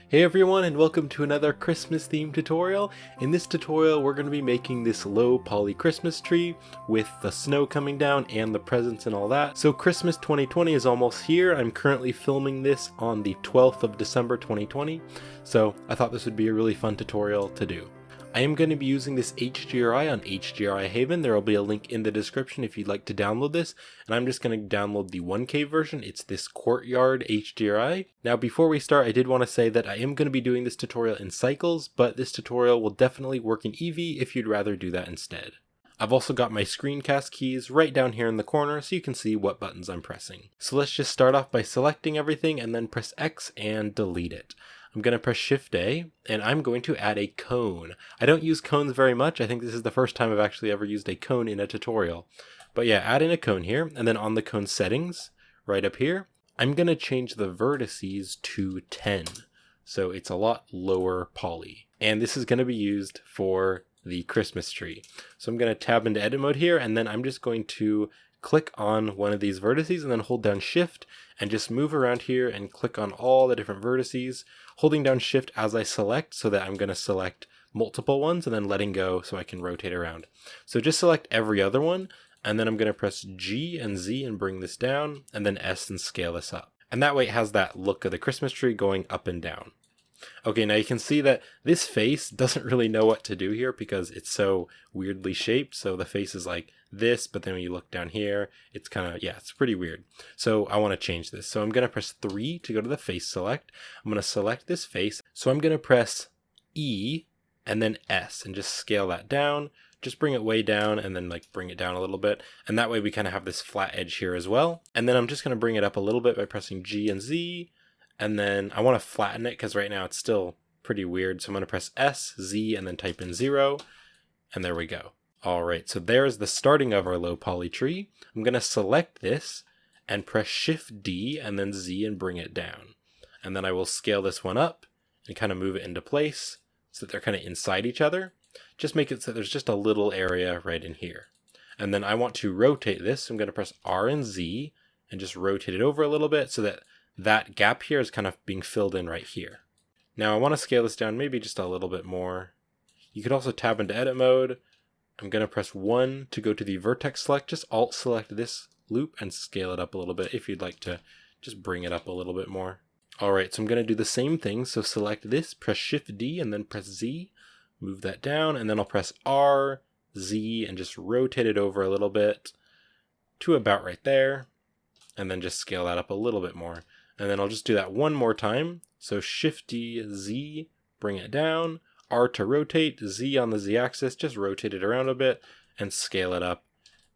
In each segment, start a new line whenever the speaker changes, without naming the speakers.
Hey everyone, and welcome to another Christmas themed tutorial. In this tutorial we're going to be making this low poly Christmas tree with the snow coming down and the presents and all that. So Christmas 2020 is almost here. I'm currently filming this on the 12th of December 2020, so I thought this would be a really fun tutorial to do. I am going to be using this HDRI on HDRI Haven. There will be a link in the description if you'd like to download this, and I'm just going to download the 1K version. It's this Courtyard HDRI. Now before we start, I did want to say that I am going to be doing this tutorial in cycles, but this tutorial will definitely work in Eevee if you'd rather do that instead. I've also got my screencast keys right down here in the corner so you can see what buttons I'm pressing. So let's just start off by selecting everything and then press X and delete it. I'm going to press Shift A, and I'm going to add a cone. I don't use cones very much. I think this is the first time I've actually ever used a cone in a tutorial. But yeah, add in a cone here, and then on the cone settings, right up here, I'm going to change the vertices to 10. So it's a lot lower poly. And this is going to be used for the Christmas tree. So I'm going to tab into edit mode here, and then I'm just going to click on one of these vertices and then hold down Shift and just move around here and click on all the different vertices, holding down Shift as I select so that I'm going to select multiple ones and then letting go so I can rotate around. So just select every other one, and then I'm going to press G and Z and bring this down, and then S and scale this up. And that way it has that look of the Christmas tree going up and down. Okay, now you can see that this face doesn't really know what to do here because it's so weirdly shaped. So the face is like this, but then when you look down here, it's kind of, yeah, it's pretty weird. So I want to change this. So I'm going to press 3 to go to the face select. I'm going to select this face. So I'm going to press E and then S and just scale that down. Just bring it way down and then like bring it down a little bit. And that way we kind of have this flat edge here as well. And then I'm just going to bring it up a little bit by pressing G and Z. And then I want to flatten it because right now it's still pretty weird. So I'm going to press S, Z, and then type in 0. And there we go. All right, so there's the starting of our low poly tree. I'm going to select this and press Shift D and then Z and bring it down. And then I will scale this one up and kind of move it into place so that they're kind of inside each other. Just make it so there's just a little area right in here. And then I want to rotate this. So I'm going to press R and Z and just rotate it over a little bit so that that gap here is kind of being filled in right here. Now I want to scale this down maybe just a little bit more. You could also tab into edit mode. I'm going to press 1 to go to the vertex select. Just alt select this loop and scale it up a little bit if you'd like to just bring it up a little bit more. Alright, so I'm going to do the same thing. So select this, press Shift D and then press Z. Move that down, and then I'll press R, Z, and just rotate it over a little bit to about right there. And then just scale that up a little bit more. And then I'll just do that one more time. So Shift D, Z, bring it down, R to rotate, Z on the Z axis, just rotate it around a bit and scale it up.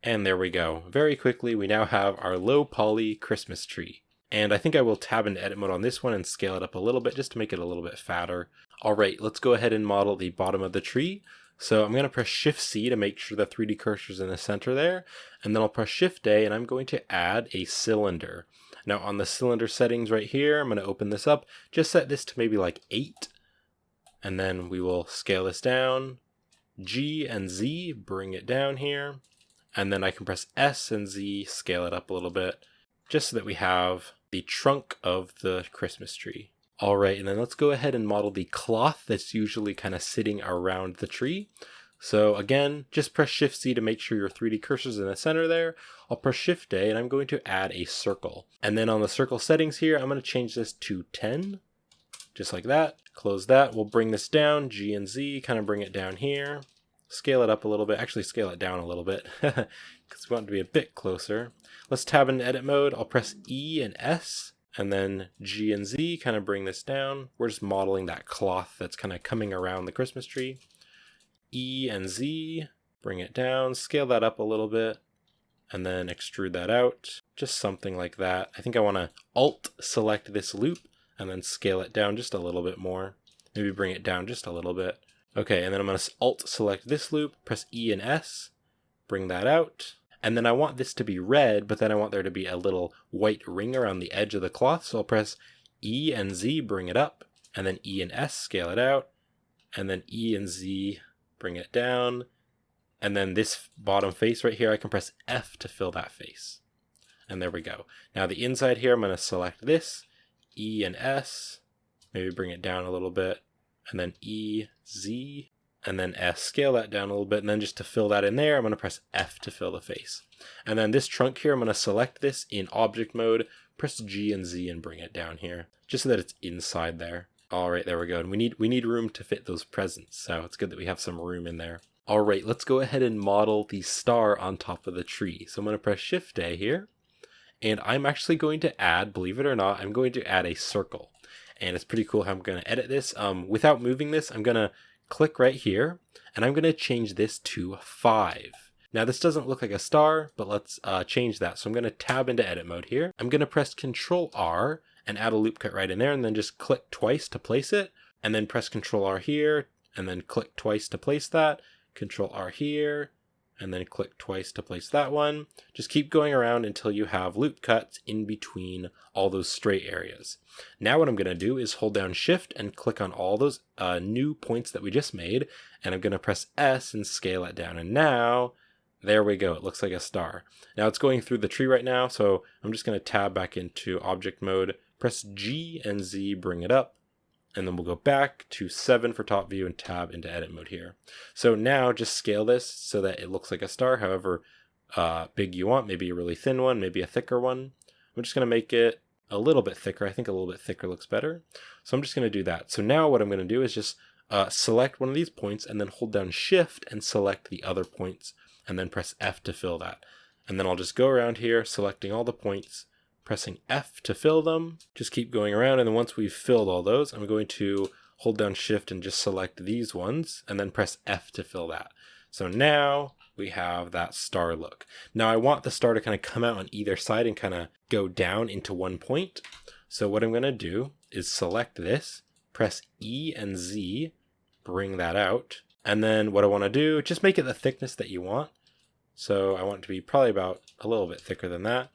And there we go. Very quickly, we now have our low poly Christmas tree. And I think I will tab into edit mode on this one and scale it up a little bit just to make it a little bit fatter. All right, let's go ahead and model the bottom of the tree. So I'm going to press Shift C to make sure the 3D cursor is in the center there. And then I'll press Shift A and I'm going to add a cylinder. Now on the cylinder settings right here, I'm going to open this up. Just set this to maybe like 8. And then we will scale this down. G and Z, bring it down here. And then I can press S and Z, scale it up a little bit. Just so that we have the trunk of the Christmas tree. All right, and then let's go ahead and model the cloth that's usually kind of sitting around the tree. So again, just press Shift C to make sure your 3D cursor's in the center there. I'll press Shift A and I'm going to add a circle. And then on the circle settings here, I'm going to change this to 10, just like that. Close that. We'll bring this down, G and Z, kind of bring it down here. Scale it up a little bit, actually scale it down a little bit because we want it to be a bit closer. Let's tab into edit mode. I'll press E and S and then G and Z, kind of bring this down. We're just modeling that cloth that's kind of coming around the Christmas tree. E and Z, bring it down, scale that up a little bit, and then extrude that out. Just something like that. I think I want to alt select this loop and then scale it down just a little bit more. Maybe bring it down just a little bit. Okay, and then I'm going to alt select this loop, press E and S, bring that out. And then I want this to be red, but then I want there to be a little white ring around the edge of the cloth. So I'll press E and Z, bring it up, and then E and S, scale it out, and then E and Z, bring it down. And then this bottom face right here, I can press F to fill that face. And there we go. Now the inside here, I'm going to select this, E and S, Maybe bring it down a little bit, and then E, Z, and then S, scale that down a little bit, and then just to fill that in there, I'm going to press F to fill the face. And then this trunk here, I'm going to select this in object mode, press G and Z and bring it down here, just so that it's inside there. All right, there we go. And we need room to fit those presents, so it's good that we have some room in there. All right, let's go ahead and model the star on top of the tree. So I'm going to press Shift A here, and I'm actually going to add, believe it or not, I'm going to add a circle. And it's pretty cool how I'm going to edit this. Without moving this, I'm going to click right here, and I'm going to change this to 5. Now this doesn't look like a star, but let's change that. So I'm going to tab into edit mode here. I'm going to press Control R and add a loop cut right in there, and then just click twice to place it, and then press Control R here, and then click twice to place that, Control R here, and then click twice to place that one. Just keep going around until you have loop cuts in between all those straight areas. Now what I'm going to do is hold down Shift and click on all those new points that we just made, and I'm going to press S and scale it down. And now, there we go. It looks like a star. Now it's going through the tree right now, so I'm just going to tab back into object mode, press G and Z, bring it up, and then we'll go back to 7 for top view and tab into edit mode here. So now just scale this so that it looks like a star, however big you want, maybe a really thin one, maybe a thicker one. I'm just going to make it a little bit thicker. I think a little bit thicker looks better. So I'm just going to do that. So now what I'm going to do is just select one of these points and then hold down Shift and select the other points and then press F to fill that. And then I'll just go around here selecting all the points, pressing F to fill them, just keep going around, and then once we've filled all those, I'm going to hold down Shift and just select these ones, and then press F to fill that. So now we have that star look. Now I want the star to kind of come out on either side and kind of go down into one point. So what I'm going to do is select this, press E and Z, bring that out, and then what I want to do, just make it the thickness that you want. So I want it to be probably about a little bit thicker than that.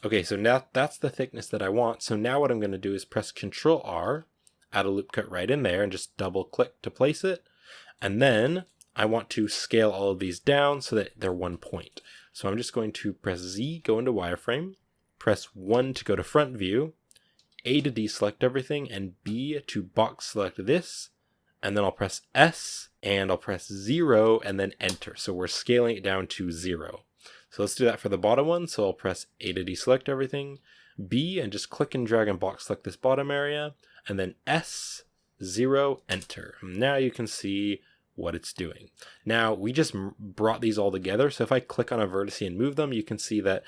Okay, so now that's the thickness that I want. So now what I'm going to do is press Control R, add a loop cut right in there, and just double click to place it. And then I want to scale all of these down so that they're one point. So I'm just going to press Z, go into wireframe, press 1 to go to front view, A to deselect everything, and B to box select this. And then I'll press S, and I'll press 0, and then enter. So we're scaling it down to 0. So let's do that for the bottom one. So I'll press A to deselect everything, B, and just click and drag and box select this bottom area, and then S, 0, enter. And now you can see what it's doing. Now we just brought these all together. So if I click on a vertex and move them, you can see that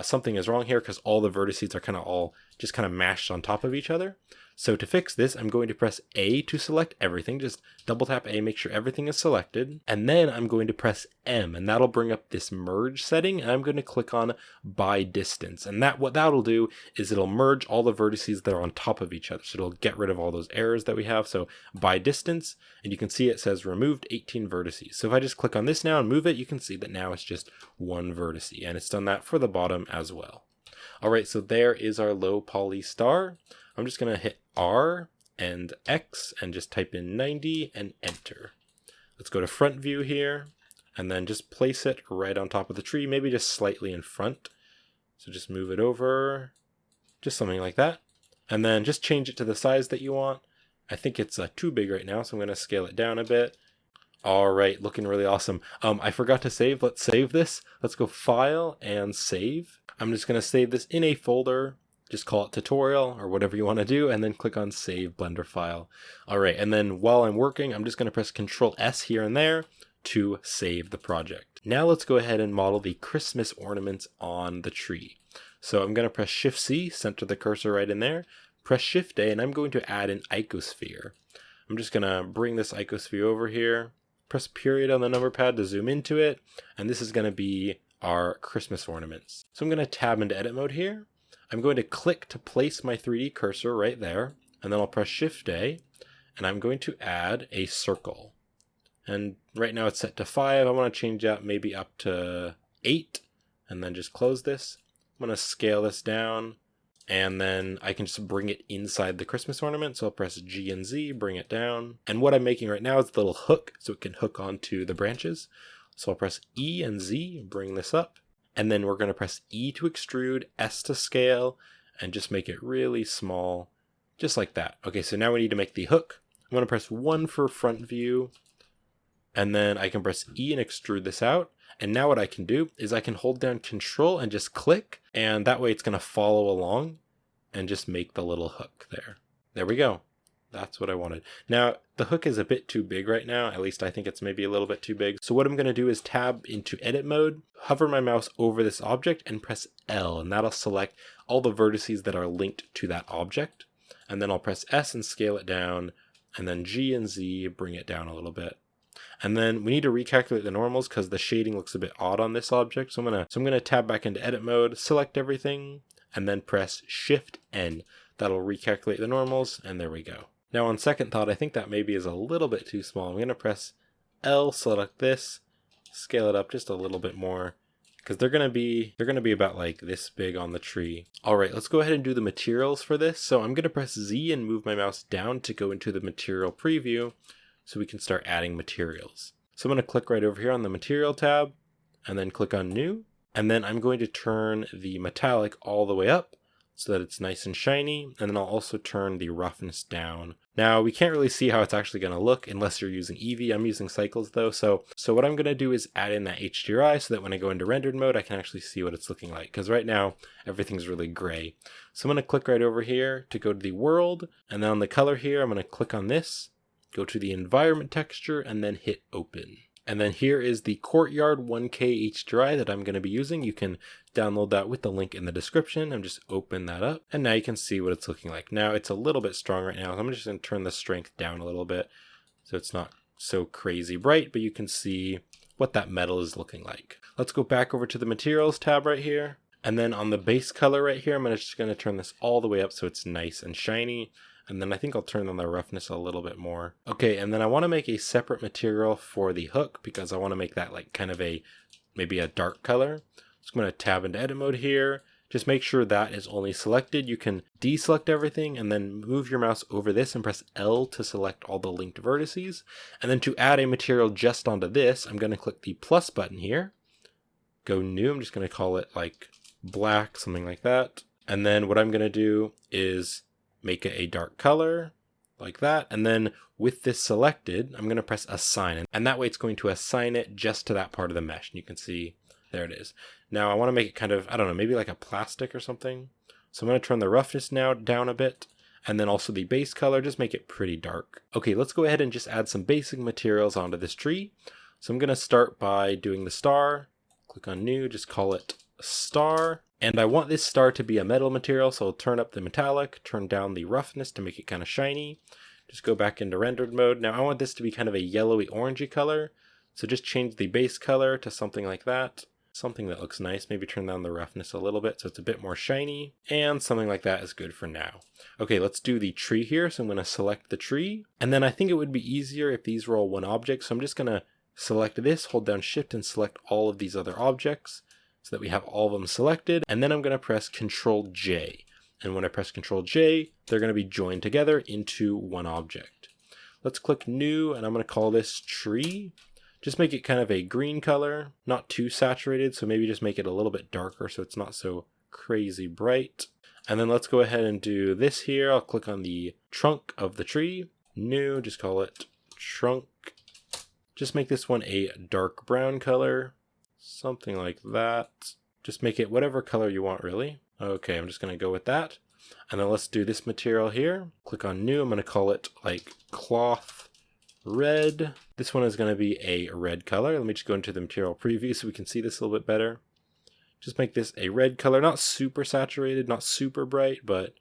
something is wrong here because all the vertices are kind of all just kind of mashed on top of each other. So to fix this, I'm going to press A to select everything. Just double tap A, make sure everything is selected. And then I'm going to press M, and that'll bring up this merge setting. And I'm going to click on by distance. And what that'll do is it'll merge all the vertices that are on top of each other. So it'll get rid of all those errors that we have. So by distance, and you can see it says removed 18 vertices. So if I just click on this now and move it, you can see that now it's just one vertex. And it's done that for the bottom as well. All right, so there is our low poly star. I'm just going to hit R and X and just type in 90 and enter. Let's go to front view here and then just place it right on top of the tree, maybe just slightly in front. So just move it over, just something like that. And then just change it to the size that you want. I think it's too big right now, so I'm going to scale it down a bit. All right, looking really awesome. I forgot to save. Let's save this. Let's go File and Save. I'm just going to save this in a folder. Just call it tutorial or whatever you want to do, and then click on Save Blender File. All right, and then while I'm working, I'm just going to press Control S here and there to save the project. Now let's go ahead and model the Christmas ornaments on the tree. So I'm going to press Shift C, center the cursor right in there, press Shift A, and I'm going to add an icosphere. I'm just going to bring this icosphere over here, press period on the number pad to zoom into it, and this is going to be our Christmas ornaments. So I'm going to tab into edit mode here. I'm going to click to place my 3D cursor right there, and then I'll press Shift A, and I'm going to add a circle. And right now it's set to 5. I want to change that maybe up to 8, and then just close this. I'm going to scale this down, and then I can just bring it inside the Christmas ornament. So I'll press G and Z, bring it down. And what I'm making right now is a little hook, so it can hook onto the branches. So I'll press E and Z, bring this up. And then we're going to press E to extrude, S to scale, and just make it really small. just like that. Okay, so now we need to make the hook. I'm going to press 1 for front view, and then I can press E and extrude this out. And now what I can do is I can hold down Control and just click, and that way it's going to follow along and just make the little hook there. There we go. That's what I wanted. Now, the hook is a bit too big right now. At least I think it's maybe a little bit too big. So what I'm going to do is tab into edit mode, hover my mouse over this object and press L, and that'll select all the vertices that are linked to that object. And then I'll press S and scale it down, and then G and Z, bring it down a little bit. And then we need to recalculate the normals because the shading looks a bit odd on this object. So I'm gonna tab back into edit mode, select everything, and then press Shift N. That'll recalculate the normals, and there we go. Now on second thought, I think that maybe is a little bit too small. I'm gonna press L, select this, scale it up just a little bit more, because they're gonna be about like this big on the tree. All right, let's go ahead and do the materials for this. So I'm gonna press Z and move my mouse down to go into the material preview, so we can start adding materials. So I'm going to click right over here on the material tab and then click on new. And then I'm going to turn the metallic all the way up so that it's nice and shiny. And then I'll also turn the roughness down. Now we can't really see how it's actually going to look unless you're using Eevee. I'm using cycles though. So what I'm going to do is add in that Hdri so that when I go into rendered mode, I can actually see what it's looking like. Because right now everything's really gray. So I'm going to click right over here to go to the world. And then on the color here, I'm going to click on this. Go to the environment texture and then hit open. And then here is the Courtyard 1K Hdri that I'm going to be using. You can download that with the link in the description and just open that up. And now you can see what it's looking like. Now it's a little bit strong right now. So I'm just going to turn the strength down a little bit so it's not so crazy bright, but you can see what that metal is looking like. Let's go back over to the materials tab right here. And then on the base color right here, I'm just going to turn this all the way up so it's nice and shiny. And then I think I'll turn on the roughness a little bit more. Okay, and then I want to make a separate material for the hook because I want to make that like kind of maybe a dark color. So I'm going to tab into edit mode here. Just make sure that is only selected. You can deselect everything and then move your mouse over this and press L to select all the linked vertices. And then to add a material just onto this, I'm going to click the plus button here. Go new, I'm just going to call it like black, something like that. And then what I'm going to do is make it a dark color like that. And then with this selected, I'm going to press assign. And that way it's going to assign it just to that part of the mesh. And you can see there it is. Now I want to make it kind of, I don't know, maybe like a plastic or something. So I'm going to turn the roughness now down a bit. And then also the base color, just make it pretty dark. Okay, let's go ahead and just add some basic materials onto this tree. So I'm going to start by doing the star. Click on new, just call it star. And I want this star to be a metal material, so I'll turn up the metallic, turn down the roughness to make it kind of shiny. Just go back into rendered mode. Now I want this to be kind of a yellowy orangey color, so just change the base color to something like that. Something that looks nice, maybe turn down the roughness a little bit so it's a bit more shiny, and something like that is good for now. Okay, let's do the tree here, so I'm going to select the tree, and then I think it would be easier if these were all one object, so I'm just going to select this, hold down shift and select all of these other objects, so that we have all of them selected, and then I'm going to press Ctrl J. And when I press Ctrl J, they're going to be joined together into one object. Let's click new, and I'm going to call this tree. Just make it kind of a green color, not too saturated, so maybe just make it a little bit darker so it's not so crazy bright. And then let's go ahead and do this here. I'll click on the trunk of the tree. New, just call it trunk. Just make this one a dark brown color. Something like that. Just make it whatever color you want, really. Okay, I'm just going to go with that. And then let's do this material here. Click on new. I'm going to call it like cloth red. This one is going to be a red color. Let me just go into the material preview so we can see this a little bit better. Just make this a red color, not super saturated, not super bright, but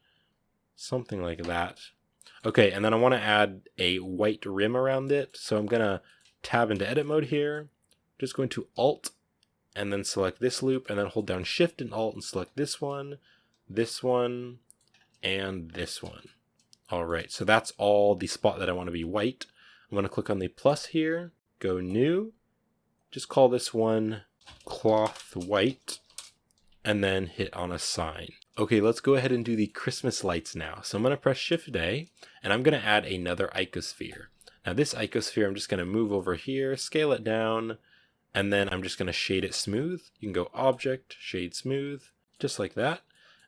something like that. Okay, and then I want to add a white rim around it. So I'm going to tab into edit mode here. Just going to Alt and then select this loop and then hold down Shift and Alt and select this one, and this one. All right, so that's all the spot that I want to be white. I'm going to click on the plus here, go new, just call this one cloth white, and then hit on assign. Okay, let's go ahead and do the Christmas lights now. So I'm going to press Shift A, and I'm going to add another icosphere. Now this icosphere, I'm just going to move over here, scale it down, and then I'm just going to shade it smooth. You can go Object, Shade Smooth, just like that.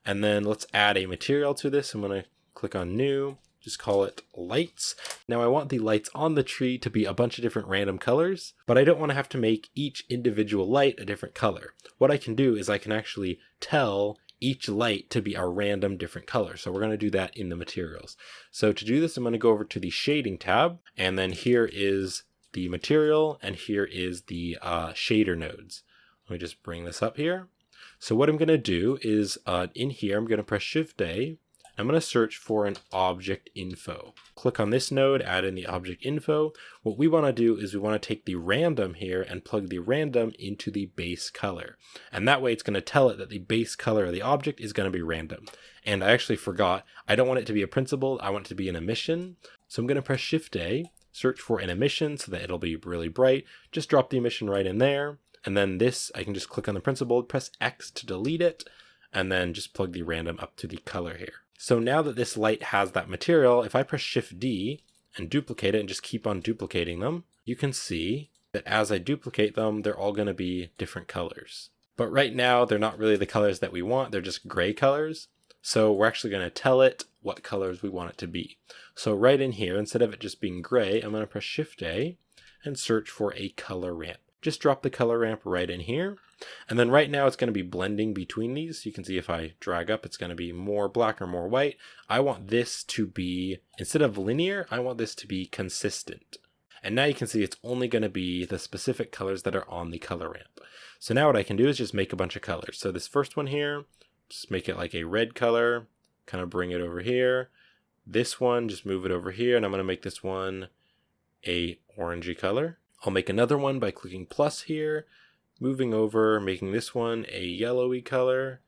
And then let's add a material to this. I'm going to click on new, just call it lights. Now I want the lights on the tree to be a bunch of different random colors, but I don't want to have to make each individual light a different color. What I can do is I can actually tell each light to be a random different color. So we're going to do that in the materials. So to do this, I'm going to go over to the shading tab, and then here is the material, and here is the shader nodes. Let me just bring this up here. So what I'm going to do is in here, I'm going to press Shift A. I'm going to search for an object info. Click on this node, add in the object info. What we want to do is we want to take the random here and plug the random into the base color. And that way it's going to tell it that the base color of the object is going to be random. And I actually forgot, I don't want it to be a principled, I want it to be an emission. So I'm going to press Shift A, search for an emission so that it'll be really bright. Just drop the emission right in there. And then this, I can just click on the principled, press X to delete it, and then just plug the random up to the color here. So now that this light has that material, if I press Shift D and duplicate it and just keep on duplicating them, you can see that as I duplicate them, they're all going to be different colors. But right now, they're not really the colors that we want. They're just gray colors. So we're actually going to tell it what colors we want it to be. So right in here, instead of it just being gray, I'm going to press Shift A and search for a color ramp. Just drop the color ramp right in here. And then right now it's going to be blending between these. You can see if I drag up, it's going to be more black or more white. I want this to be, instead of linear, I want this to be consistent. And now you can see it's only going to be the specific colors that are on the color ramp. So now what I can do is just make a bunch of colors. So this first one here, just make it like a red color, kind of bring it over here. This one, just move it over here. And I'm going to make this one a orangey color. I'll make another one by clicking plus here, moving over, making this one a yellowy color.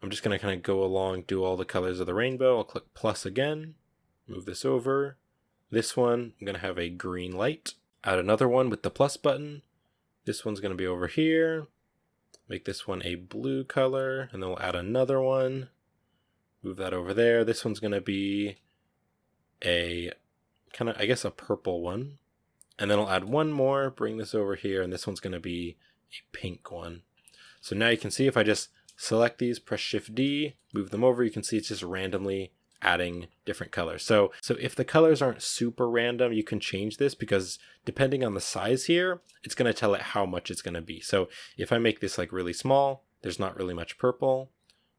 I'm just going to kind of go along, do all the colors of the rainbow. I'll click plus again, move this over. This one, I'm going to have a green light. Add another one with the plus button. This one's going to be over here. Make this one a blue color, and then we'll add another one. Move that over there. This one's going to be a kind of, I guess, a purple one. And then I'll add one more, bring this over here, and this one's going to be a pink one. So now you can see if I just select these, press Shift D, move them over, you can see it's just randomly adding different colors. So if the colors aren't super random, you can change this because depending on the size here, it's going to tell it how much it's going to be. So if I make this like really small, there's not really much purple.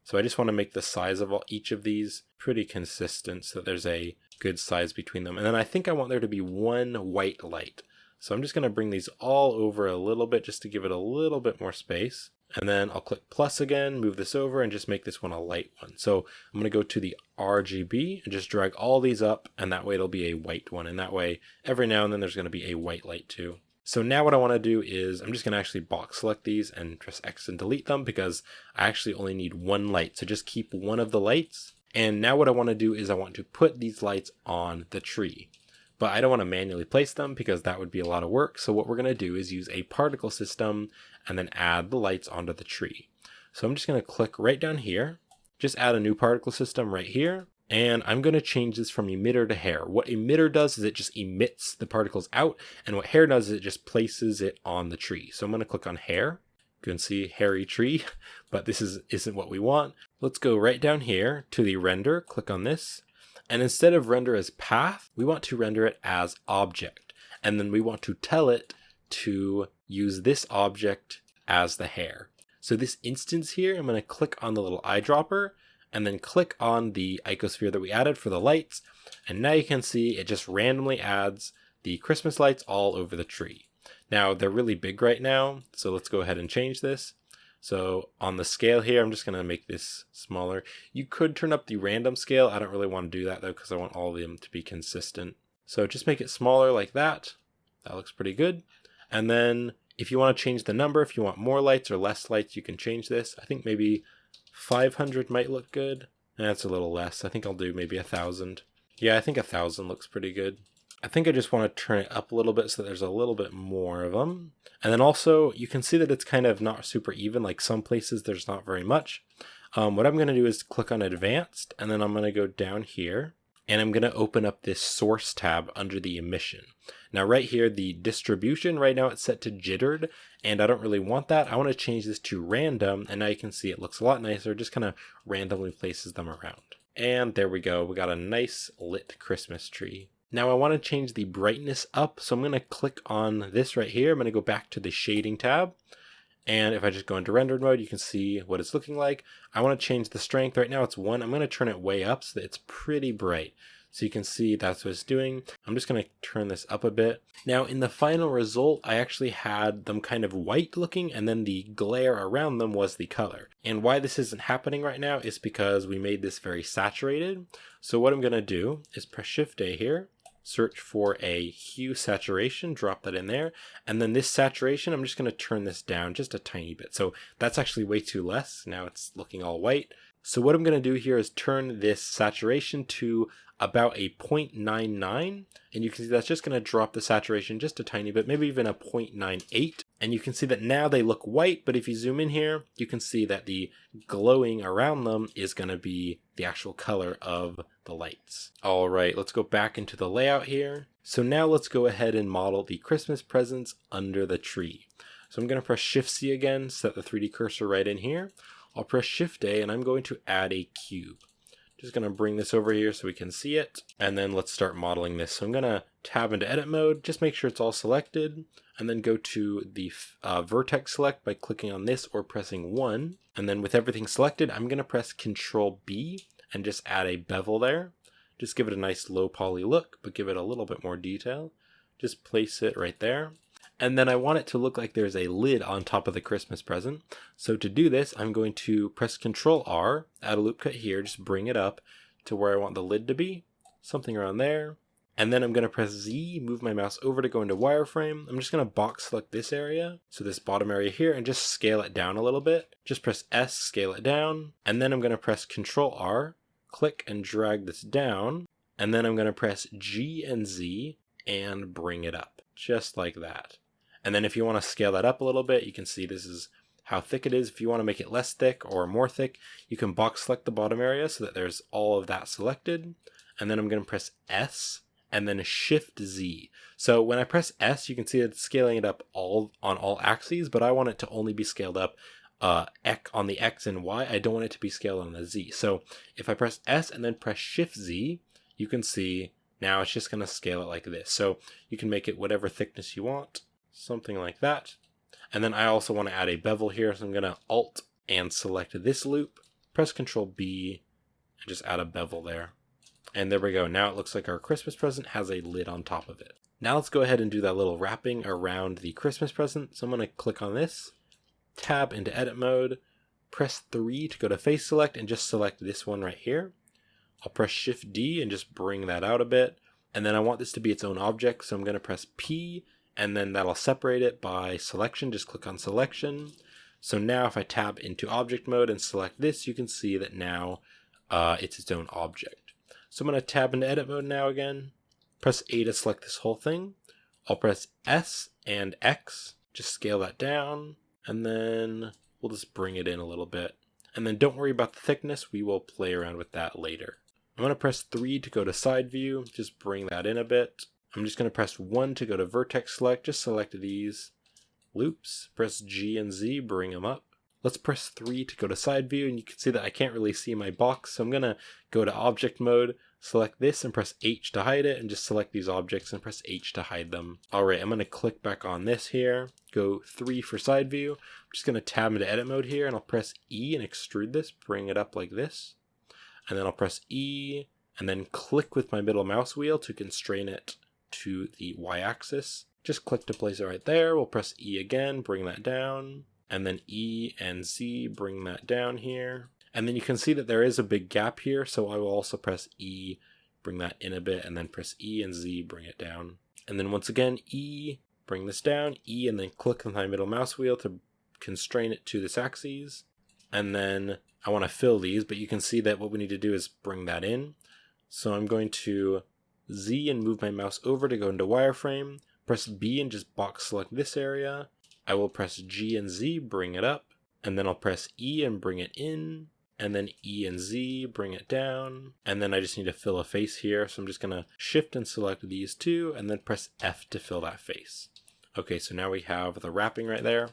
So I just want to make the size of each of these pretty consistent so that there's a good size between them. And then I think I want there to be one white light. So I'm just going to bring these all over a little bit just to give it a little bit more space. And then I'll click plus again, move this over, and just make this one a light one. So I'm going to go to the RGB and just drag all these up, and that way it'll be a white one. And that way, every now and then there's going to be a white light too. So now what I want to do is I'm just going to actually box select these and press X and delete them because I actually only need one light. So just keep one of the lights. And now what I want to do is I want to put these lights on the tree. But I don't want to manually place them because that would be a lot of work. So what we're going to do is use a particle system and then add the lights onto the tree. So I'm just going to click right down here, just add a new particle system right here. And I'm going to change this from emitter to hair. What emitter does is it just emits the particles out. And what hair does is it just places it on the tree. So I'm going to click on hair. You can see hairy tree, but this isn't what we want. Let's go right down here to the render. Click on this. And instead of render as path, we want to render it as object. And then we want to tell it to use this object as the hair. So this instance here, I'm going to click on the little eyedropper and then click on the icosphere that we added for the lights. And now you can see it just randomly adds the Christmas lights all over the tree. Now they're really big right now, so let's go ahead and change this. So on the scale here, I'm just going to make this smaller. You could turn up the random scale. I don't really want to do that though, because I want all of them to be consistent. So just make it smaller like that. That looks pretty good. And then if you want to change the number, if you want more lights or less lights, you can change this. I think maybe 500 might look good. That's a little less. I think I'll do maybe 1,000. Yeah, I think 1,000 looks pretty good. I think I just want to turn it up a little bit so that there's a little bit more of them. And then also you can see that it's kind of not super even, like some places there's not very much. What I'm going to do is click on advanced, and then I'm going to go down here and I'm going to open up this source tab under the emission. Now right here, the distribution, right now it's set to jittered, and I don't really want that. I want to change this to random, and now you can see it looks a lot nicer, just kind of randomly places them around. And there we go. We got a nice lit Christmas tree. Now I want to change the brightness up. So I'm going to click on this right here. I'm going to go back to the shading tab. And if I just go into rendered mode, you can see what it's looking like. I want to change the strength. Right now it's 1. I'm going to turn it way up so that it's pretty bright. So you can see that's what it's doing. I'm just going to turn this up a bit. Now in the final result, I actually had them kind of white looking, and then the glare around them was the color. And why this isn't happening right now is because we made this very saturated. So what I'm going to do is press Shift A here, search for a Hue Saturation, drop that in there, and then this saturation, I'm just going to turn this down just a tiny bit. So that's actually way too less. Now it's looking all white. So what I'm going to do here is turn this saturation to about a 0.99, and you can see that's just going to drop the saturation just a tiny bit, maybe even a 0.98. And you can see that now they look white, but if you zoom in here, you can see that the glowing around them is going to be the actual color of the lights. All right, let's go back into the layout here. So now let's go ahead and model the Christmas presents under the tree. So I'm going to press Shift C again, set the 3D cursor right in here. I'll press Shift A and I'm going to add a cube. Just going to bring this over here so we can see it. And then let's start modeling this. So I'm going to tab into edit mode, just make sure it's all selected, and then go to the vertex select by clicking on this or pressing 1. And then with everything selected, I'm going to press Control B and just add a bevel there. Just give it a nice low poly look, but give it a little bit more detail. Just place it right there. And then I want it to look like there's a lid on top of the Christmas present. So to do this, I'm going to press Control R, add a loop cut here, just bring it up to where I want the lid to be, something around there. And then I'm going to press Z, move my mouse over to go into wireframe. I'm just going to box select this area, so this bottom area here, and just scale it down a little bit. Just press S, scale it down. And then I'm going to press Control R, click and drag this down. And then I'm going to press G and Z and bring it up, just like that. And then if you want to scale that up a little bit, you can see this is how thick it is. If you want to make it less thick or more thick, you can box select the bottom area so that there's all of that selected. And then I'm going to press S and then Shift Z. So when I press S, you can see it's scaling it up on all axes, but I want it to only be scaled up on the X and Y. I don't want it to be scaled on the Z. So if I press S and then press Shift Z, you can see now it's just going to scale it like this. So you can make it whatever thickness you want. Something like that. And then I also want to add a bevel here, so I'm going to Alt and select this loop, press Control B, and just add a bevel there. And there we go. Now it looks like our Christmas present has a lid on top of it. Now let's go ahead and do that little wrapping around the Christmas present. So I'm going to click on this, tab into edit mode, press 3 to go to face select, and just select this one right here. I'll press Shift D and just bring that out a bit. And then I want this to be its own object, so I'm going to press P, and then that'll separate it by selection. Just click on selection. So now if I tab into object mode and select this, you can see that now it's its own object. So I'm going to tab into edit mode now again, press A to select this whole thing. I'll press S and X, just scale that down, and then we'll just bring it in a little bit. And then don't worry about the thickness, we will play around with that later. I'm going to press 3 to go to side view, just bring that in a bit. I'm just going to press 1 to go to vertex select, just select these loops, press G and Z, bring them up. Let's press 3 to go to side view, and you can see that I can't really see my box, so I'm going to go to object mode, select this and press H to hide it, and just select these objects and press H to hide them. Alright, I'm going to click back on this here, go 3 for side view. I'm just going to tab into edit mode here, and I'll press E and extrude this, bring it up like this. And then I'll press E, and then click with my middle mouse wheel to constrain it to the y-axis. Just click to place it right there. We'll press E again, bring that down, and then E and Z, bring that down here. And then you can see that there is a big gap here, so I will also press E, bring that in a bit, and then press E and Z, bring it down. And then once again, E, bring this down, E, and then click with my middle mouse wheel to constrain it to this axis. And then I want to fill these, but you can see that what we need to do is bring that in. So I'm going to Z and move my mouse over to go into wireframe, press B and just box select this area. I will press G and Z, bring it up, and then I'll press E and bring it in, and then E and Z, bring it down, and then I just need to fill a face here, so I'm just going to shift and select these two, and then press F to fill that face. Okay, so now we have the wrapping right there,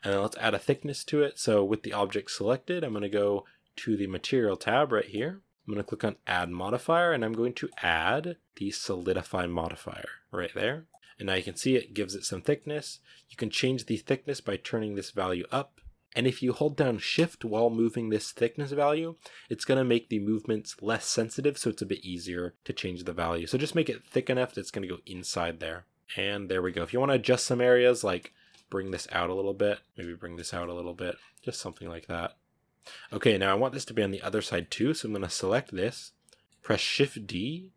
and then let's add a thickness to it. So with the object selected, I'm going to go to the material tab right here, I'm going to click on Add Modifier, and I'm going to add the Solidify modifier right there. And now you can see it gives it some thickness. You can change the thickness by turning this value up. And if you hold down Shift while moving this thickness value, it's going to make the movements less sensitive, so it's a bit easier to change the value. So just make it thick enough that it's going to go inside there. And there we go. If you want to adjust some areas, like bring this out a little bit, maybe bring this out a little bit, just something like that. Okay, now I want this to be on the other side too, so I'm going to select this, press Shift D,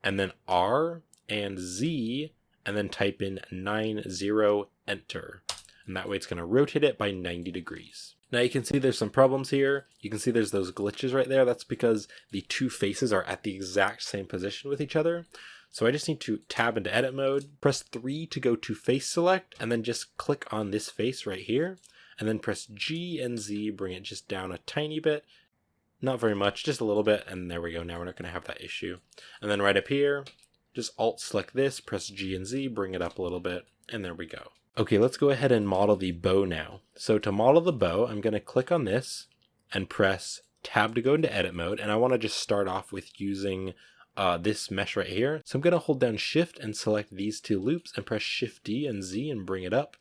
and then R and Z, and then type in 90, enter. And that way it's going to rotate it by 90 degrees. Now you can see there's some problems here. You can see there's those glitches right there. That's because the two faces are at the exact same position with each other. So I just need to tab into edit mode, press 3 to go to face select, and then just click on this face right here. And then press G and Z, bring it just down a tiny bit. Not very much, just a little bit, and there we go. Now we're not going to have that issue. And then right up here, just Alt select this, press G and Z, bring it up a little bit, and there we go. Okay, let's go ahead and model the bow now. So to model the bow, I'm going to click on this and press Tab to go into edit mode, and I want to just start off with using this mesh right here. So I'm going to hold down Shift and select these two loops and press Shift D and Z and bring it up.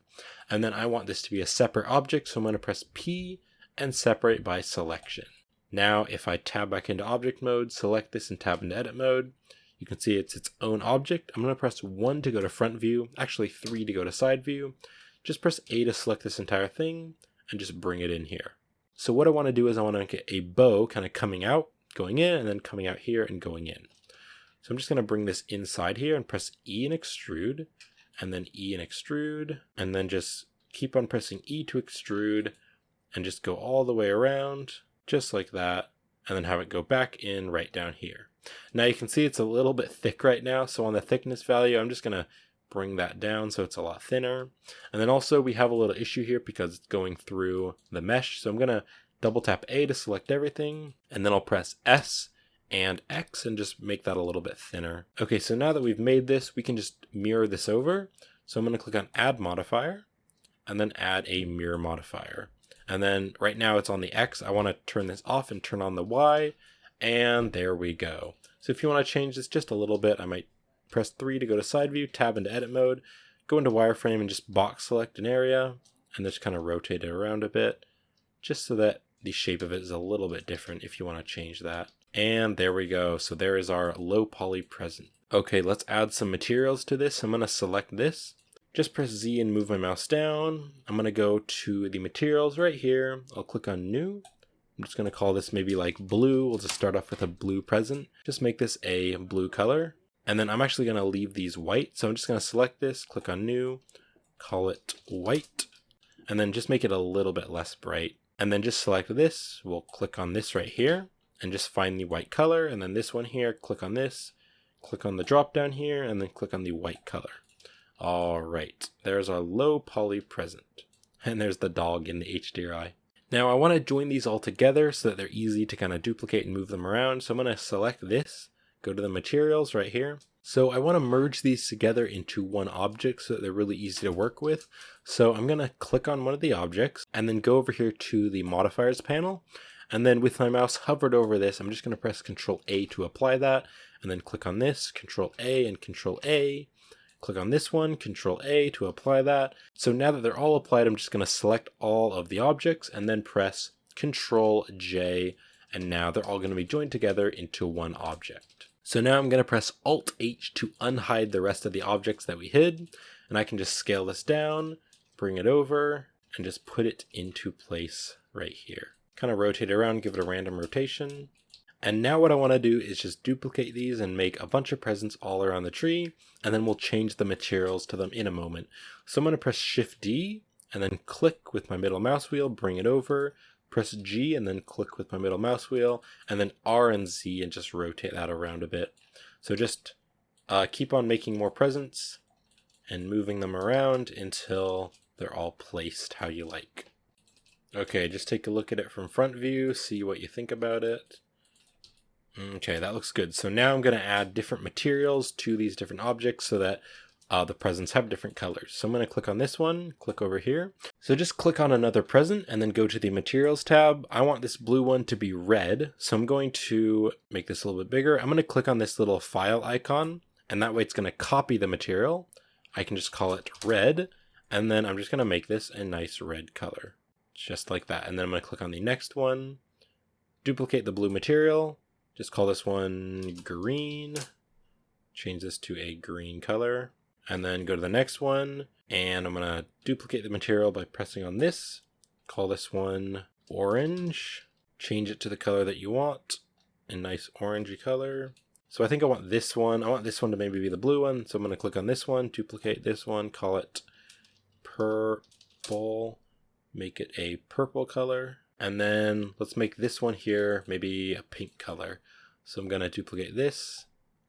And then I want this to be a separate object, so I'm going to press P and separate by selection. Now if I tab back into object mode, select this and tab into edit mode, you can see it's its own object. I'm going to press 1 to go to front view, actually 3 to go to side view. Just press A to select this entire thing and just bring it in here. So what I want to do is I want to get a bow kind of coming out, going in, and then coming out here and going in. So I'm just going to bring this inside here and press E and extrude, and then E and extrude, and then just keep on pressing E to extrude, and just go all the way around, just like that, and then have it go back in right down here. Now you can see it's a little bit thick right now, so on the thickness value, I'm just going to bring that down so it's a lot thinner. And then also we have a little issue here because it's going through the mesh, so I'm going to double tap A to select everything, and then I'll press S and X and just make that a little bit thinner. Okay, so now that we've made this, we can just mirror this over. So I'm going to click on Add Modifier, and then add a Mirror Modifier. And then right now it's on the X. I want to turn this off and turn on the Y, and there we go. So if you want to change this just a little bit, I might press 3 to go to side view, tab into edit mode, go into wireframe and just box select an area, and just kind of rotate it around a bit, just so that the shape of it is a little bit different if you want to change that. And there we go. So there is our low poly present. Okay, let's add some materials to this. I'm going to select this. Just press Z and move my mouse down. I'm going to go to the materials right here. I'll click on new. I'm just going to call this maybe like blue. We'll just start off with a blue present. Just make this a blue color. And then I'm actually going to leave these white. So I'm just going to select this, click on new, call it white, and then just make it a little bit less bright. And then just select this. We'll click on this right here and just find the white color. And then this one here, click on this, click on the drop down here, and then click on the white color. All right, there's our low poly present. And there's the dog in the Hdri. Now I want to join these all together so that they're easy to kind of duplicate and move them around. So I'm going to select this, go to the materials right here. So I want to merge these together into one object so that they're really easy to work with. So I'm going to click on one of the objects and then go over here to the modifiers panel. And then with my mouse hovered over this, I'm just going to press Ctrl A to apply that, and then click on this, Ctrl A and Ctrl A. Click on this one, Ctrl A to apply that. So now that they're all applied, I'm just going to select all of the objects and then press Ctrl J, and now they're all going to be joined together into one object. So now I'm going to press Alt H to unhide the rest of the objects that we hid, and I can just scale this down, bring it over, and just put it into place right here. Kind of rotate it around, give it a random rotation. And now what I want to do is just duplicate these and make a bunch of presents all around the tree, and then we'll change the materials to them in a moment. So I'm going to press Shift D, and then click with my middle mouse wheel, bring it over, press G, and then click with my middle mouse wheel, and then R and Z, and just rotate that around a bit. So just keep on making more presents and moving them around until they're all placed how you like. Okay, just take a look at it from front view, see what you think about it. Okay, that looks good. So now I'm going to add different materials to these different objects so that the presents have different colors. So I'm going to click on this one, click over here. So just click on another present and then go to the materials tab. I want this blue one to be red. So I'm going to make this a little bit bigger. I'm going to click on this little file icon, and that way it's going to copy the material. I can just call it red. And then I'm just going to make this a nice red color, just like that. And then I'm going to click on the next one, duplicate the blue material, just call this one green, change this to a green color, and then go to the next one. And I'm going to duplicate the material by pressing on this, call this one orange, change it to the color that you want, a nice orangey color. So I think I want this one. I want this one to maybe be the blue one. So I'm going to click on this one, duplicate this one, call it purple, make it a purple color, and then let's make this one here maybe a pink color. So I'm going to duplicate this,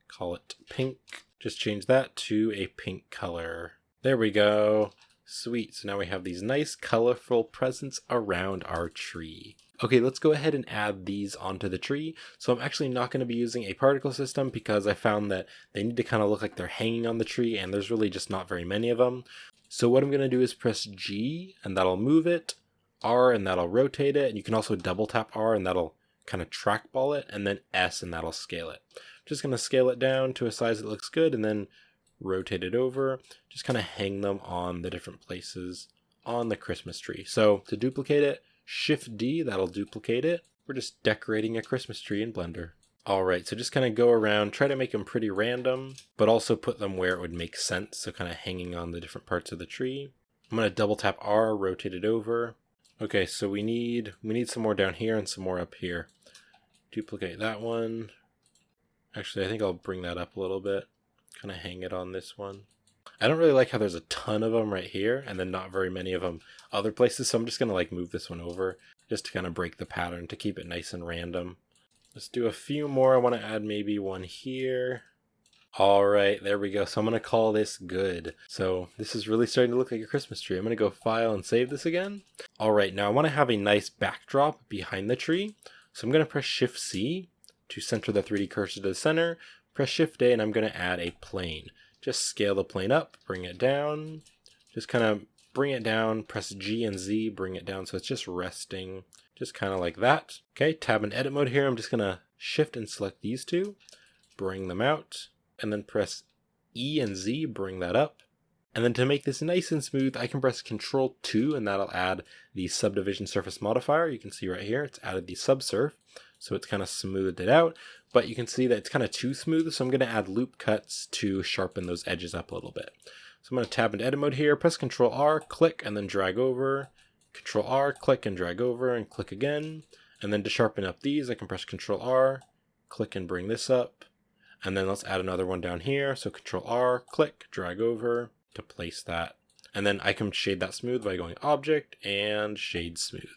call it pink, just change that to a pink color. There we go. Sweet. So now we have these nice colorful presents around our tree. Okay, let's go ahead and add these onto the tree. So I'm actually not going to be using a particle system because I found that they need to kind of look like they're hanging on the tree, and there's really just not very many of them. So what I'm going to do is press G and that'll move it, R and that'll rotate it, and you can also double tap R and that'll kind of trackball it, and then S and that'll scale it. I'm just going to scale it down to a size that looks good and then rotate it over, just kind of hang them on the different places on the Christmas tree. So to duplicate it, Shift D, that'll duplicate it. We're just decorating a Christmas tree in Blender. Alright, so just kind of go around, try to make them pretty random, but also put them where it would make sense, so kind of hanging on the different parts of the tree. I'm going to double tap R, rotate it over. Okay, so we need some more down here and some more up here. Duplicate that one. Actually, I think I'll bring that up a little bit, kind of hang it on this one. I don't really like how there's a ton of them right here and then not very many of them other places, so I'm just going to like move this one over just to kind of break the pattern to keep it nice and random. Let's do a few more. I want to add maybe one here. All right, there we go. So I'm going to call this good. So this is really starting to look like a Christmas tree. I'm going to go File and save this again. All right, now I want to have a nice backdrop behind the tree. So I'm going to press Shift C to center the 3D cursor to the center. Press Shift A and I'm going to add a plane. Just scale the plane up, bring it down. Just kind of bring it down, press G and Z, bring it down so it's just resting. Just kind of like that. Okay, tab and edit mode here. I'm just going to shift and select these two, bring them out, and then press E and Z, bring that up. And then to make this nice and smooth, I can press Control 2 and that'll add the Subdivision Surface Modifier. You can see right here, it's added the subsurf. So it's kind of smoothed it out, but you can see that it's kind of too smooth. So I'm going to add loop cuts to sharpen those edges up a little bit. So I'm going to tab and edit mode here, press Control R, click, and then drag over. Control R, click and drag over and click again. And then to sharpen up these, I can press Control R, click and bring this up. And then let's add another one down here. So Control R, click, drag over to place that. And then I can shade that smooth by going Object and Shade Smooth.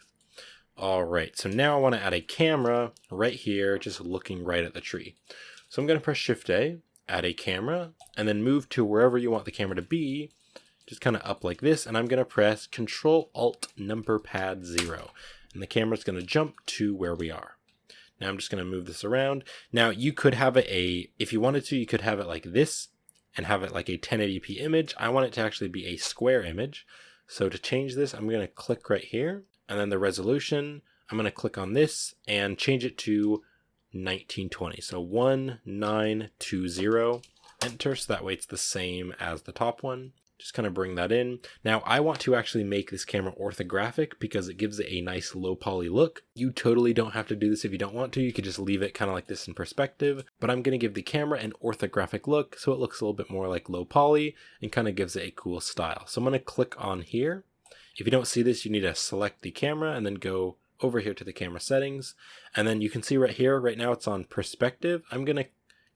All right, so now I want to add a camera right here, just looking right at the tree. So I'm going to press Shift A, add a camera, and then move to wherever you want the camera to be. Just kind of up like this, and I'm going to press Control Alt number pad 0, and the camera's going to jump to where we are. Now I'm just going to move this around. Now you could have it if you wanted to, you could have it like this and have it like a 1080p image. I want it to actually be a square image. So to change this, I'm going to click right here, and then the resolution, I'm going to click on this and change it to 1920. So 1920, enter, so that way it's the same as the top one. Just kind of bring that in. Now I want to actually make this camera orthographic because it gives it a nice low poly look. You totally don't have to do this if you don't want to. You could just leave it kind of like this in perspective, but I'm going to give the camera an orthographic look so it looks a little bit more like low poly and kind of gives it a cool style. So I'm going to click on here. If you don't see this, you need to select the camera and then go over here to the camera settings. And then you can see right here, right now it's on perspective. I'm going to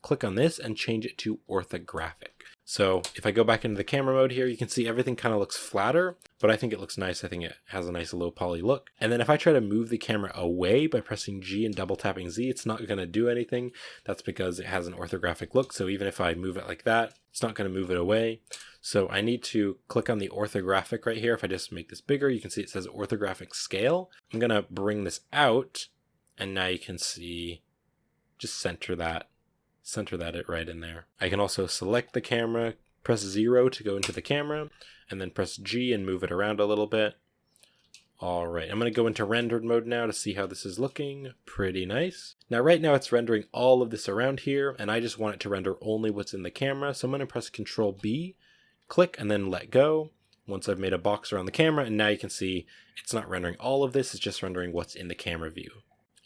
click on this and change it to orthographic. So if I go back into the camera mode here, you can see everything kind of looks flatter, but I think it looks nice. I think it has a nice low poly look. And then if I try to move the camera away by pressing G and double tapping Z, it's not going to do anything. That's because it has an orthographic look. So even if I move it like that, it's not going to move it away. So I need to click on the orthographic right here. If I just make this bigger, you can see it says orthographic scale. I'm going to bring this out, and now you can see, just center that it right in there. I can also select the camera, Press 0 to go into the camera, and then press G and move it around a little bit. Alright, I'm going to go into rendered mode now to see how this is looking. Pretty nice. Now right now it's rendering all of this around here, and I just want it to render only what's in the camera, so I'm going to press Ctrl B, click, and then let go. Once I've made a box around the camera, and now you can see it's not rendering all of this, it's just rendering what's in the camera view.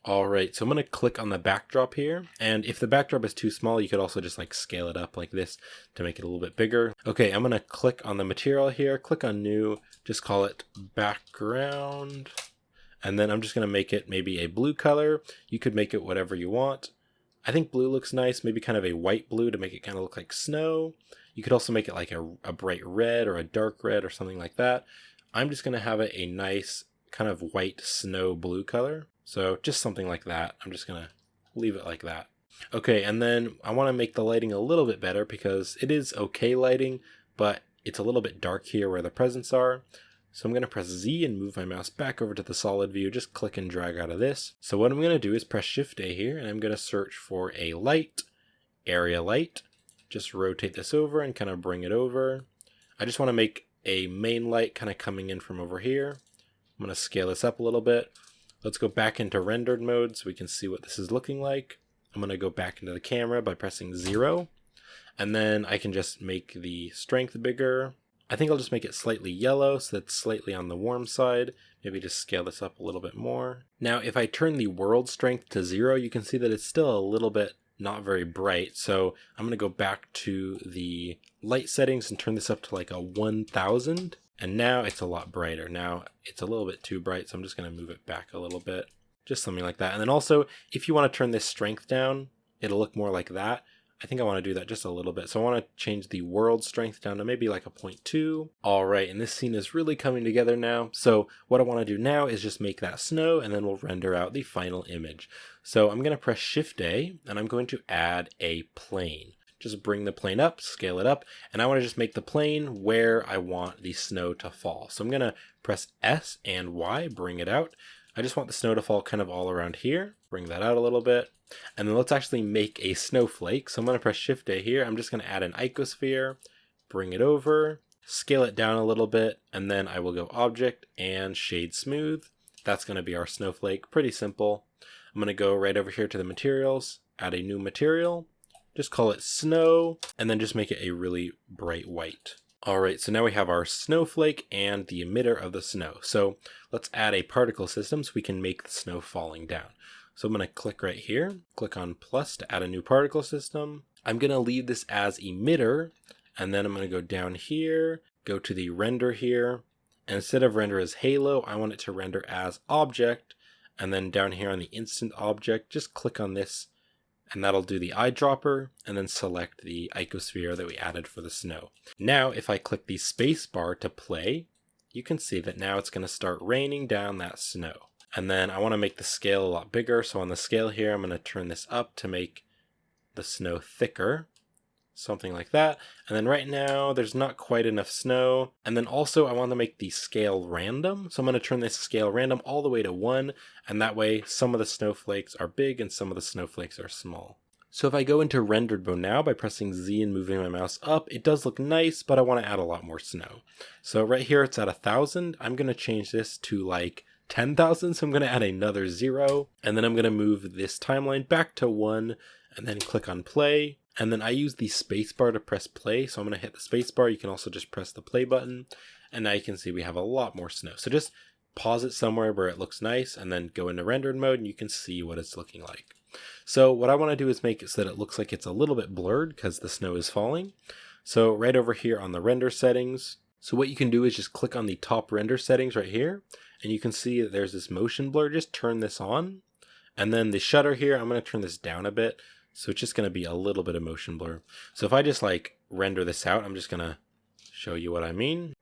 Alright, so I'm going to click on the backdrop here, and if the backdrop is too small, you could also just like scale it up like this to make it a little bit bigger. Okay, I'm going to click on the material here, click on new, just call it background, and then I'm just going to make it maybe a blue color. You could make it whatever you want. I think blue looks nice, maybe kind of a white blue to make it kind of look like snow. You could also make it like a bright red or a dark red or something like that. I'm just going to have it a nice kind of white snow blue color. So just something like that. I'm just going to leave it like that. Okay, and then I want to make the lighting a little bit better because it is okay lighting, but it's a little bit dark here where the presents are. So I'm going to press Z and move my mouse back over to the solid view. Just click and drag out of this. So what I'm going to do is press Shift A here, and I'm going to search for a light, area light. Just rotate this over and kind of bring it over. I just want to make a main light kind of coming in from over here. I'm going to scale this up a little bit. Let's go back into rendered mode so we can see what this is looking like. I'm going to go back into the camera by pressing 0. And then I can just make the strength bigger. I think I'll just make it slightly yellow so that's slightly on the warm side. Maybe just scale this up a little bit more. Now if I turn the world strength to 0, you can see that it's still a little bit not very bright. So I'm going to go back to the light settings and turn this up to like a 1000. And now it's a lot brighter. Now it's a little bit too bright, so I'm just going to move it back a little bit. Just something like that. And then also, if you want to turn this strength down, it'll look more like that. I think I want to do that just a little bit. So I want to change the world strength down to maybe like a 0.2. All right, and this scene is really coming together now. So what I want to do now is just make that snow, and then we'll render out the final image. So I'm going to press Shift A, and I'm going to add a plane. Just bring the plane up, scale it up, and I want to just make the plane where I want the snow to fall. So I'm going to press S and Y, bring it out. I just want the snow to fall kind of all around here. Bring that out a little bit. And then let's actually make a snowflake. So I'm going to press Shift A here. I'm just going to add an icosphere, bring it over, scale it down a little bit, and then I will go Object and Shade Smooth. That's going to be our snowflake. Pretty simple. I'm going to go right over here to the materials, add a new material. Just call it snow, and then just make it a really bright white. All right, so now we have our snowflake and the emitter of the snow. So let's add a particle system so we can make the snow falling down. So I'm going to click right here, click on plus to add a new particle system. I'm going to leave this as emitter, and then I'm going to go down here, go to the render here, and instead of render as halo, I want it to render as object, and then down here on the instant object, just click on this, and that'll do the eyedropper, and then select the icosphere that we added for the snow. Now, if I click the space bar to play, you can see that now it's going to start raining down that snow. And then I want to make the scale a lot bigger, so on the scale here, I'm going to turn this up to make the snow thicker. Something like that. And then right now, there's not quite enough snow. And then also, I want to make the scale random. So I'm going to turn this scale random all the way to 1. And that way, some of the snowflakes are big and some of the snowflakes are small. So if I go into rendered mode now by pressing Z and moving my mouse up, it does look nice, but I want to add a lot more snow. So right here, it's at 1000. I'm going to change this to like 10,000. So I'm going to add another 0. And then I'm going to move this timeline back to 1 and then click on play. And then I use the spacebar to press play. So I'm going to hit the spacebar. You can also just press the play button. And now you can see we have a lot more snow. So just pause it somewhere where it looks nice and then go into rendered mode and you can see what it's looking like. So what I want to do is make it so that it looks like it's a little bit blurred because the snow is falling. So right over here on the render settings. So what you can do is just click on the top render settings right here. And you can see that there's this motion blur. Just turn this on. And then the shutter here, I'm going to turn this down a bit. So it's just going to be a little bit of motion blur. So if I just like render this out, I'm just going to show you what I mean.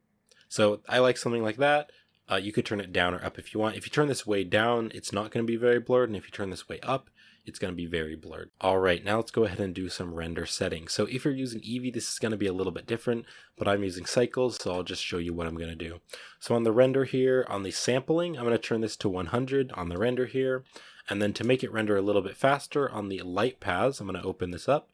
So I like something like that. You could turn it down or up if you want. If you turn this way down, it's not going to be very blurred. And if you turn this way up, it's going to be very blurred. All right, now let's go ahead and do some render settings. So if you're using Eevee, this is going to be a little bit different, but I'm using cycles, so I'll just show you what I'm going to do. So on the render here, on the sampling, I'm going to turn this to 100 on the render here. And then to make it render a little bit faster on the light paths, I'm going to open this up.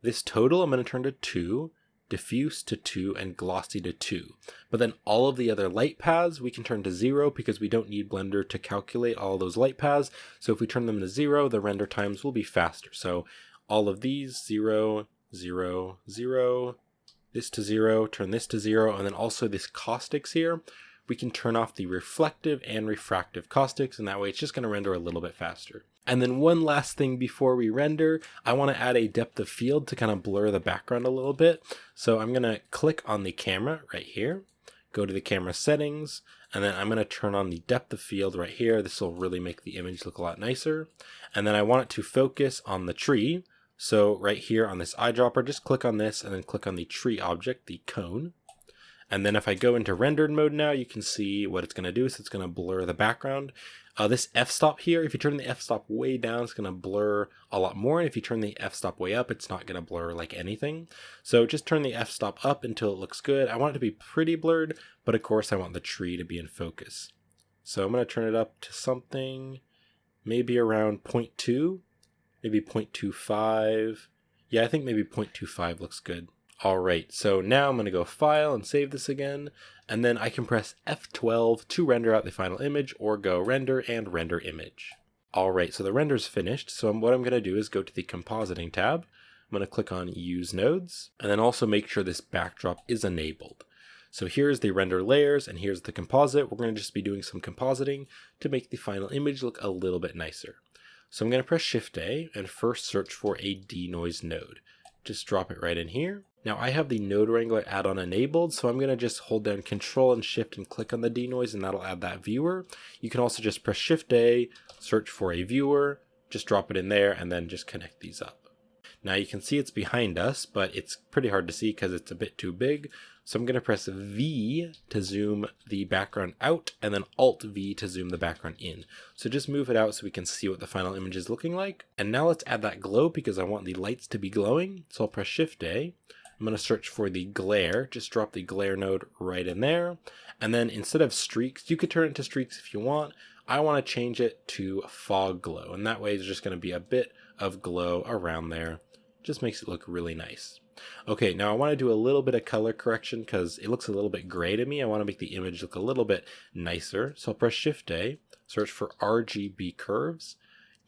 This total, I'm going to turn to 2. diffuse to 2, and glossy to 2. But then all of the other light paths we can turn to 0 because we don't need Blender to calculate all those light paths. So if we turn them to 0, the render times will be faster. So all of these 0, 0, 0, this to 0, turn this to 0, and then also this caustics here, we can turn off the reflective and refractive caustics, and that way it's just going to render a little bit faster. And then one last thing before we render, I want to add a depth of field to kind of blur the background a little bit. So I'm going to click on the camera right here, go to the camera settings, and then I'm going to turn on the depth of field right here. This will really make the image look a lot nicer. And then I want it to focus on the tree. So right here on this eyedropper, just click on this and then click on the tree object, the cone. And then if I go into rendered mode now, you can see what it's going to do. So it's going to blur the background. This f-stop here, if you turn the f-stop way down, it's going to blur a lot more. And if you turn the f-stop way up, it's not going to blur like anything. So just turn the f-stop up until it looks good. I want it to be pretty blurred, but of course I want the tree to be in focus. So I'm going to turn it up to something maybe around 0.2, maybe 0.25. Yeah, I think maybe 0.25 looks good. Alright, so now I'm going to go File and save this again, and then I can press F12 to render out the final image, or go Render and Render Image. Alright, so the render's finished, so what I'm going to do is go to the Compositing tab. I'm going to click on Use Nodes, and then also make sure this backdrop is enabled. So here's the render layers, and here's the composite. We're going to just be doing some compositing to make the final image look a little bit nicer. So I'm going to press Shift-A, and first search for a denoise node. Just drop it right in here. Now I have the Node Wrangler add-on enabled, so I'm going to just hold down Control and Shift and click on the denoise, and that'll add that viewer. You can also just press Shift-A, search for a viewer, just drop it in there, and then just connect these up. Now you can see it's behind us, but it's pretty hard to see because it's a bit too big. So I'm going to press V to zoom the background out, and then Alt-V to zoom the background in. So just move it out so we can see what the final image is looking like. And now let's add that glow because I want the lights to be glowing. So I'll press Shift-A. I'm going to search for the glare, just drop the glare node right in there. And then instead of streaks, you could turn it to streaks if you want. I want to change it to fog glow, and that way there's just going to be a bit of glow around there. Just makes it look really nice. Okay, now I want to do a little bit of color correction because it looks a little bit gray to me. I want to make the image look a little bit nicer. So I'll press Shift-A, search for RGB curves,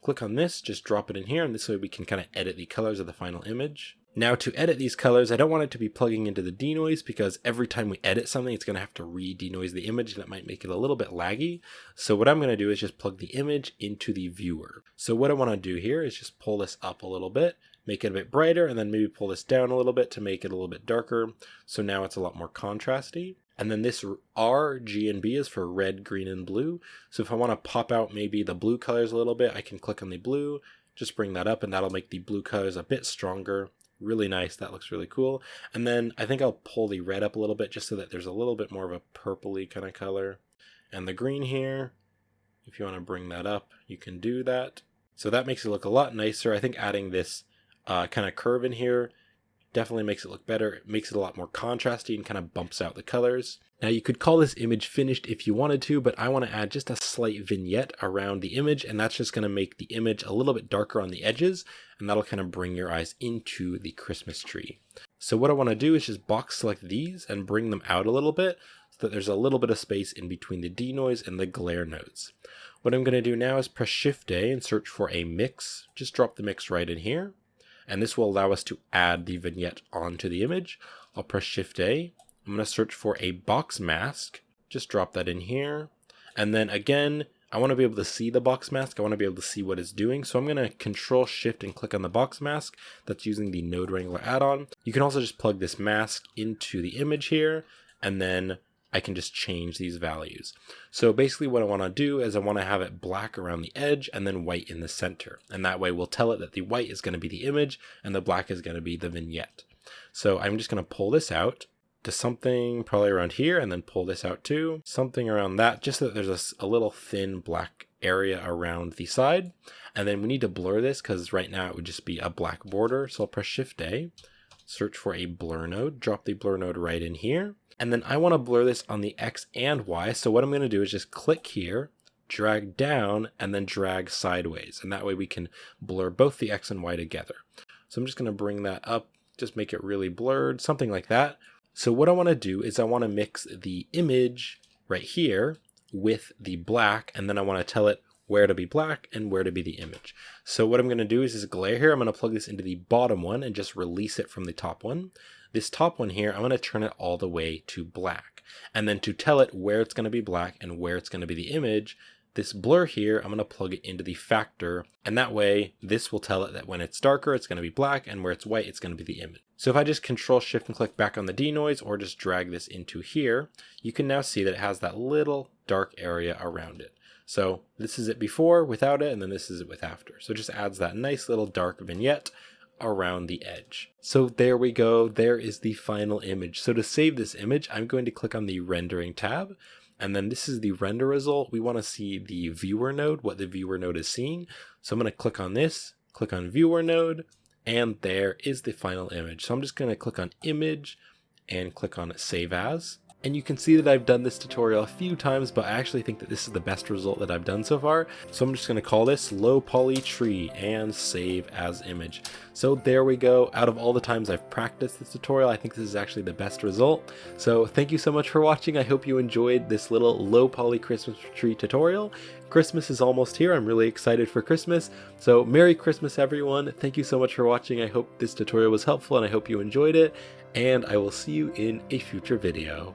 click on this, just drop it in here, and this way we can kind of edit the colors of the final image. Now to edit these colors, I don't want it to be plugging into the denoise because every time we edit something, it's going to have to re-denoise the image, and that might make it a little bit laggy. So what I'm going to do is just plug the image into the viewer. So what I want to do here is just pull this up a little bit, make it a bit brighter, and then maybe pull this down a little bit to make it a little bit darker. So now it's a lot more contrasty. And then this R, G, and B is for red, green, and blue. So if I want to pop out maybe the blue colors a little bit, I can click on the blue, just bring that up, and that'll make the blue colors a bit stronger. Really nice. That looks really cool. And then I think I'll pull the red up a little bit just so that there's a little bit more of a purpley kind of color. And the green here, if you want to bring that up, you can do that. So that makes it look a lot nicer. I think adding this kind of curve in here definitely makes it look better. It makes it a lot more contrasty and kind of bumps out the colors. Now you could call this image finished if you wanted to, but I want to add just a slight vignette around the image, and that's just going to make the image a little bit darker on the edges, and that'll kind of bring your eyes into the Christmas tree. So what I want to do is just box select these and bring them out a little bit so that there's a little bit of space in between the denoise and the glare nodes. What I'm going to do now is press Shift-A and search for a mix. Just drop the mix right in here, and this will allow us to add the vignette onto the image. I'll press Shift-A. I'm going to search for a box mask, just drop that in here, and then again, I want to be able to see the box mask, I want to be able to see what it's doing, so I'm going to Control Shift and click on the box mask. That's using the Node Wrangler add-on. You can also just plug this mask into the image here, and then I can just change these values. So basically what I want to do is I want to have it black around the edge and then white in the center, and that way we'll tell it that the white is going to be the image and the black is going to be the vignette. So I'm just going to pull this out to something probably around here, and then pull this out too, something around that, just so that there's a little thin black area around the side. And then we need to blur this because right now it would just be a black border. So I'll press Shift-A, search for a blur node, drop the blur node right in here. And then I want to blur this on the X and Y. So what I'm going to do is just click here, drag down, and then drag sideways. And that way we can blur both the X and Y together. So I'm just going to bring that up just make it really blurred, something like that. So what I want to do is I want to mix the image right here with the black, and then I want to tell it where to be black and where to be the image. So what I'm going to do is this glare here, I'm going to plug this into the bottom one and just release it from the top one. This top one here, I'm going to turn it all the way to black. And then to tell it where it's going to be black and where it's going to be the image, this blur here, I'm going to plug it into the factor, and that way this will tell it that when it's darker it's going to be black, and where it's white it's going to be the image. So if I just Control Shift and click back on the denoise, or just drag this into here, you can now see that it has that little dark area around it. So this is it before, without it, and then this is it with after. So it just adds that nice little dark vignette around the edge. So there we go, there is the final image. So to save this image, I'm going to click on the rendering tab, and then this is the render result. We want to see the viewer node, what the viewer node is seeing. So I'm going to click on this, click on viewer node, and there is the final image. So I'm just going to click on image and click on save as. And you can see that I've done this tutorial a few times, but I actually think that this is the best result that I've done so far. So I'm just going to call this low poly tree and save as image. So there we go. Out of all the times I've practiced this tutorial, I think this is actually the best result. So thank you so much for watching. I hope you enjoyed this little low poly Christmas tree tutorial. Christmas is almost here. I'm really excited for Christmas. So Merry Christmas, everyone. Thank you so much for watching. I hope this tutorial was helpful and I hope you enjoyed it. And I will see you in a future video.